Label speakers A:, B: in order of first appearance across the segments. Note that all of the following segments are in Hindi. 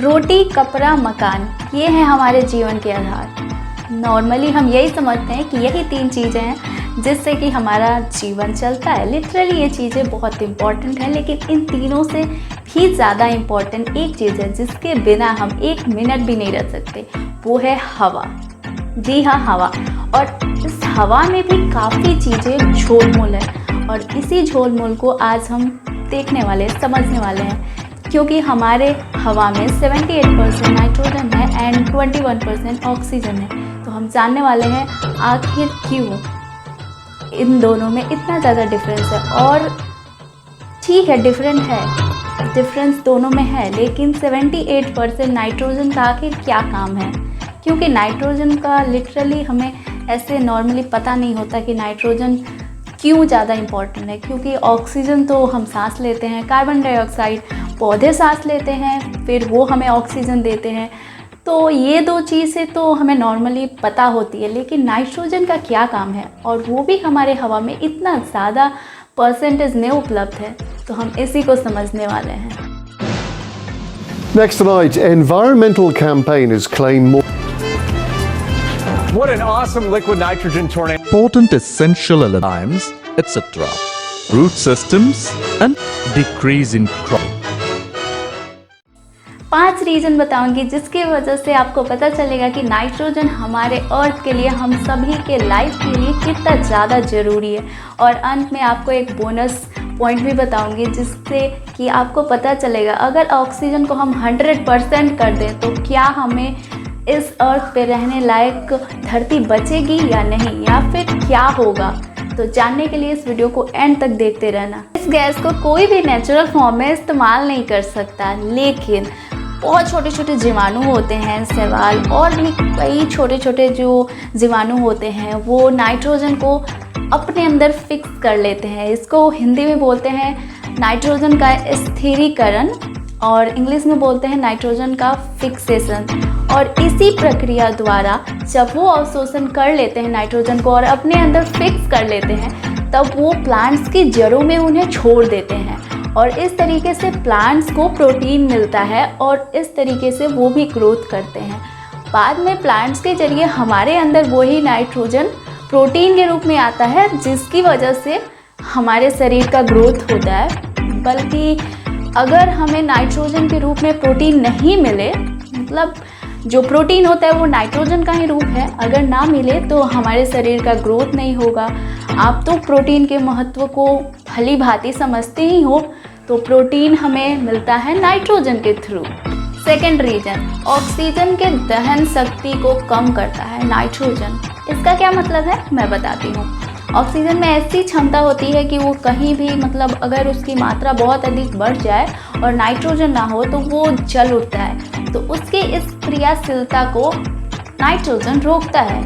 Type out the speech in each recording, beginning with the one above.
A: रोटी, कपड़ा, मकान, ये हैं हमारे जीवन के आधार। नॉर्मली हम यही समझते हैं कि यही 3 चीज़ें हैं जिससे कि हमारा जीवन चलता है। लिटरली ये चीज़ें बहुत इम्पॉर्टेंट हैं, लेकिन इन तीनों से भी ज़्यादा इम्पॉर्टेंट एक चीज़ है जिसके बिना हम 1 मिनट भी नहीं रह सकते, वो है हवा। जी हाँ, हवा। और इस हवा में भी काफ़ी चीज़ें झोलमोल है, और इसी झोलमोल को आज हम देखने वाले, समझने वाले हैं। क्योंकि हमारे हवा में 78% नाइट्रोजन है एंड 21% ऑक्सीजन है। तो हम जानने वाले हैं आखिर क्यों इन दोनों में इतना ज़्यादा डिफरेंस है। और ठीक है, डिफरेंस दोनों में है, लेकिन 78% नाइट्रोजन का आखिर क्या काम है? क्योंकि नाइट्रोजन का लिटरली हमें ऐसे नॉर्मली पता नहीं होता कि नाइट्रोजन क्यों ज़्यादा इम्पॉर्टेंट है। क्योंकि ऑक्सीजन तो हम सांस लेते हैं, कार्बन डाइऑक्साइड पौधे सांस लेते हैं, फिर वो हमें ऑक्सीजन देते हैं। तो ये 2 चीज़ें तो हमें नॉर्मली पता होती है, लेकिन नाइट्रोजन का क्या काम है, और वो भी हमारे हवा में इतना ज़्यादा परसेंटेज में उपलब्ध है। तो हम इसी को समझने वाले हैं।
B: Next tonight, environmental campaigners claim more.
C: What an awesome liquid nitrogen tornado.
D: Important essential enzymes, etc. Root systems and decrease in crop.
A: 5 reason बताऊंगी जिसकी वजह से आपको पता चलेगा कि नाइट्रोजन हमारे अर्थ के लिए, हम सभी के लाइफ के लिए कितना ज़्यादा ज़रूरी है। और अंत में आपको एक बोनस पॉइंट भी बताऊंगी जिससे कि आपको पता चलेगा अगर ऑक्सीजन को हम 100% कर दें तो क्या हमें इस अर्थ पे रहने लायक धरती बचेगी या नहीं, या फिर क्या होगा। तो जानने के लिए इस वीडियो को एंड तक देखते रहना। इस गैस को कोई भी नेचुरल फॉर्म में इस्तेमाल नहीं कर सकता, लेकिन बहुत छोटे छोटे जीवाणु होते हैं, शैवाल और भी कई छोटे छोटे जो जीवाणु होते हैं, वो नाइट्रोजन को अपने अंदर फिक्स कर लेते हैं। इसको हिंदी में बोलते हैं नाइट्रोजन का स्थिरीकरण, और इंग्लिश में बोलते हैं नाइट्रोजन का फिक्सेशन। और इसी प्रक्रिया द्वारा जब वो अवशोषण कर लेते हैं नाइट्रोजन को और अपने अंदर फिक्स कर लेते हैं, तब वो प्लांट्स की जड़ों में उन्हें छोड़ देते हैं, और इस तरीके से प्लांट्स को प्रोटीन मिलता है, और इस तरीके से वो भी ग्रोथ करते हैं। बाद में प्लांट्स के जरिए हमारे अंदर वही नाइट्रोजन प्रोटीन के रूप में आता है, जिसकी वजह से हमारे शरीर का ग्रोथ होता है। बल्कि अगर हमें नाइट्रोजन के रूप में प्रोटीन नहीं मिले, मतलब जो प्रोटीन होता है वो नाइट्रोजन का ही रूप है, अगर ना मिले तो हमारे शरीर का ग्रोथ नहीं होगा। आप तो प्रोटीन के महत्व को भली भांति समझते ही हो। तो प्रोटीन हमें मिलता है नाइट्रोजन के थ्रू। सेकेंड रीजन, ऑक्सीजन के दहन शक्ति को कम करता है नाइट्रोजन। इसका क्या मतलब है मैं बताती हूँ। ऑक्सीजन में ऐसी क्षमता होती है कि वो कहीं भी, मतलब अगर उसकी मात्रा बहुत अधिक बढ़ जाए और नाइट्रोजन ना हो तो वो जल उठता है। तो उसकी इस क्रियाशीलता को नाइट्रोजन रोकता है।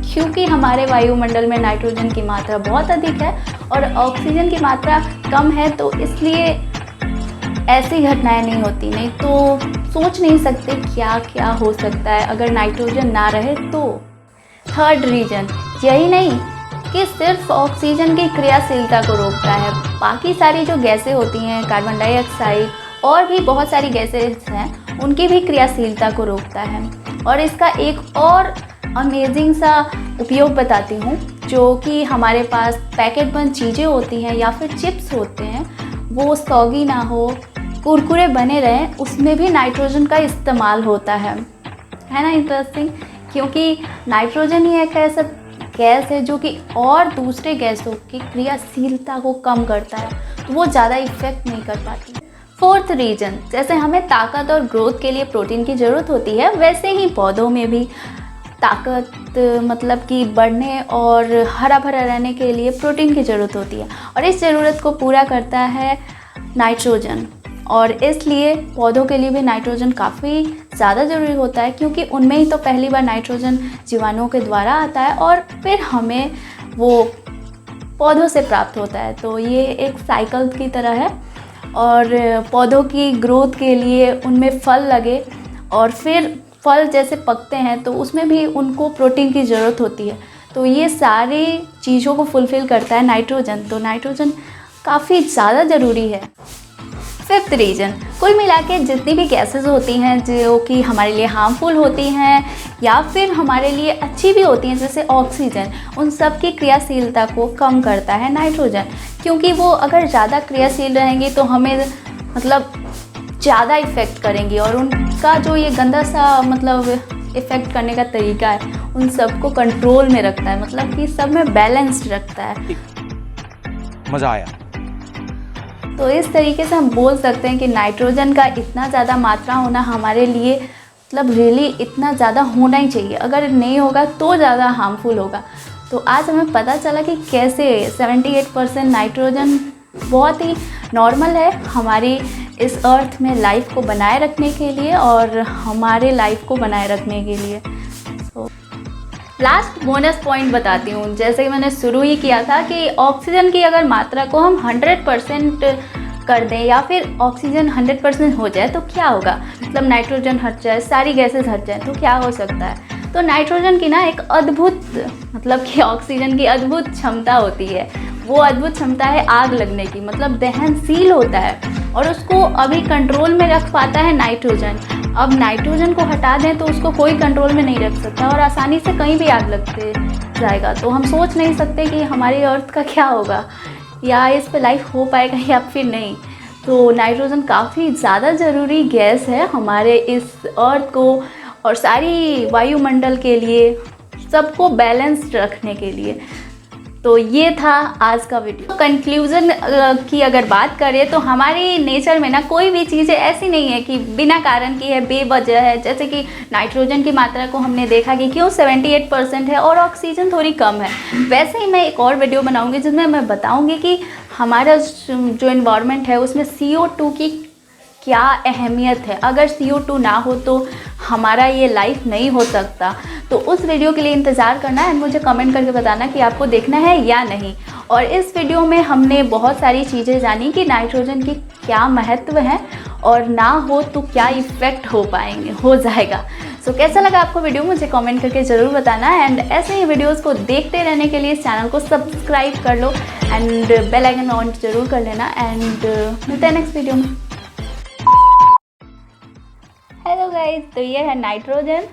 A: क्योंकि हमारे वायुमंडल में नाइट्रोजन की मात्रा बहुत अधिक है और ऑक्सीजन की मात्रा कम है, तो इसलिए ऐसी घटनाएं नहीं होती। नहीं तो सोच नहीं सकते क्या क्या हो सकता है अगर नाइट्रोजन ना रहे तो। थर्ड रीजन, यही नहीं कि सिर्फ ऑक्सीजन की क्रियाशीलता को रोकता है, बाकी सारी जो गैसें होती हैं, कार्बन डाइऑक्साइड और भी बहुत सारी गैसें हैं, उनकी भी क्रियाशीलता को रोकता है। और इसका एक और अमेजिंग सा उपयोग बताती हूँ, जो कि हमारे पास पैकेट बंद चीज़ें होती हैं या फिर चिप्स होते हैं, वो सौगी ना हो, कुरकुरे बने रहें, उसमें भी नाइट्रोजन का इस्तेमाल होता है ना। इंटरेस्टिंग, क्योंकि नाइट्रोजन ही एक ऐसा गैस है जो कि और दूसरे गैसों की क्रियाशीलता को कम करता है, तो वो ज़्यादा इफेक्ट नहीं कर पाती। फोर्थ रीजन, जैसे हमें ताकत और ग्रोथ के लिए प्रोटीन की ज़रूरत होती है, वैसे ही पौधों में भी ताकत, मतलब कि बढ़ने और हरा भरा रहने के लिए प्रोटीन की ज़रूरत होती है, और इस ज़रूरत को पूरा करता है नाइट्रोजन। और इसलिए पौधों के लिए भी नाइट्रोजन काफ़ी ज़्यादा ज़रूरी होता है, क्योंकि उनमें ही तो पहली बार नाइट्रोजन जीवाणुओं के द्वारा आता है और फिर हमें वो पौधों से प्राप्त होता है। तो ये एक साइकिल की तरह है। और पौधों की ग्रोथ के लिए उनमें फल लगे, और फिर फल जैसे पकते हैं तो उसमें भी उनको प्रोटीन की ज़रूरत होती है। तो ये सारी चीज़ों को फुलफ़िल करता है नाइट्रोजन। तो नाइट्रोजन काफ़ी ज़्यादा ज़रूरी है। फिफ्थ रीजन, कुल मिला के जितनी भी गैसेस होती हैं जो कि हमारे लिए हार्मफुल होती हैं या फिर हमारे लिए अच्छी भी होती हैं जैसे ऑक्सीजन, उन सब की क्रियाशीलता को कम करता है नाइट्रोजन। क्योंकि वो अगर ज़्यादा क्रियाशील रहेंगी तो हमें मतलब ज़्यादा इफ़ेक्ट करेंगी और उनका जो ये गंदा सा मतलब इफ़ेक्ट करने का तरीका है उन सबको कंट्रोल में रखता है, मतलब कि सब में बैलेंस्ड रखता है।
C: मज़ा आया।
A: तो इस तरीके से हम बोल सकते हैं कि नाइट्रोजन का इतना ज़्यादा मात्रा होना हमारे लिए मतलब रियली इतना ज़्यादा होना ही चाहिए, अगर नहीं होगा तो ज़्यादा हार्मफुल होगा। तो आज हमें पता चला कि कैसे 78% नाइट्रोजन बहुत ही नॉर्मल है हमारी इस अर्थ में लाइफ को बनाए रखने के लिए और हमारे लाइफ को बनाए रखने के लिए। लास्ट बोनस पॉइंट बताती हूँ, जैसे कि मैंने शुरू ही किया था कि ऑक्सीजन की अगर मात्रा को हम 100% कर दें या फिर ऑक्सीजन 100% हो जाए तो क्या होगा, मतलब नाइट्रोजन हट जाए, सारी गैसेस हट जाए तो क्या हो सकता है। तो नाइट्रोजन की ना एक अद्भुत मतलब कि ऑक्सीजन की अद्भुत क्षमता होती है। वो अद्भुत क्षमता है आग लगने की, मतलब दहनशील होता है और उसको अभी कंट्रोल में रख पाता है नाइट्रोजन। अब नाइट्रोजन को हटा दें तो उसको कोई कंट्रोल में नहीं रख सकता और आसानी से कहीं भी आग लगते जाएगा। तो हम सोच नहीं सकते कि हमारी अर्थ का क्या होगा या इस पे लाइफ हो पाएगा या फिर नहीं। तो नाइट्रोजन काफ़ी ज़्यादा ज़रूरी गैस है हमारे इस अर्थ को और सारी वायुमंडल के लिए, सबको बैलेंस्ड रखने के लिए। तो ये था आज का वीडियो। कंक्लूज़न की अगर बात करें तो हमारी नेचर में ना कोई भी चीज़ें ऐसी नहीं है कि बिना कारण की है, बेवजह है। जैसे कि नाइट्रोजन की मात्रा को हमने देखा कि क्यों 78% है और ऑक्सीजन थोड़ी कम है। वैसे ही मैं एक और वीडियो बनाऊंगी जिसमें मैं बताऊंगी कि हमारा जो इन्वायरमेंट है उसमें CO2 की क्या अहमियत है। अगर CO2 ना हो तो हमारा ये लाइफ नहीं हो सकता। तो उस वीडियो के लिए इंतज़ार करना है, मुझे कमेंट करके बताना कि आपको देखना है या नहीं। और इस वीडियो में हमने बहुत सारी चीज़ें जानी कि नाइट्रोजन की क्या महत्व है और ना हो तो क्या इफ़ेक्ट हो जाएगा। सो कैसा लगा आपको वीडियो, मुझे कमेंट करके ज़रूर बताना। एंड ऐसे ही वीडियोज़ को देखते रहने के लिए इस चैनल को सब्सक्राइब कर लो एंड बेल आइकन ऑन ज़रूर कर लेना। एंड मिलते हैं नेक्स्ट वीडियो में। हेलो गाइस, तो ये है नाइट्रोजन।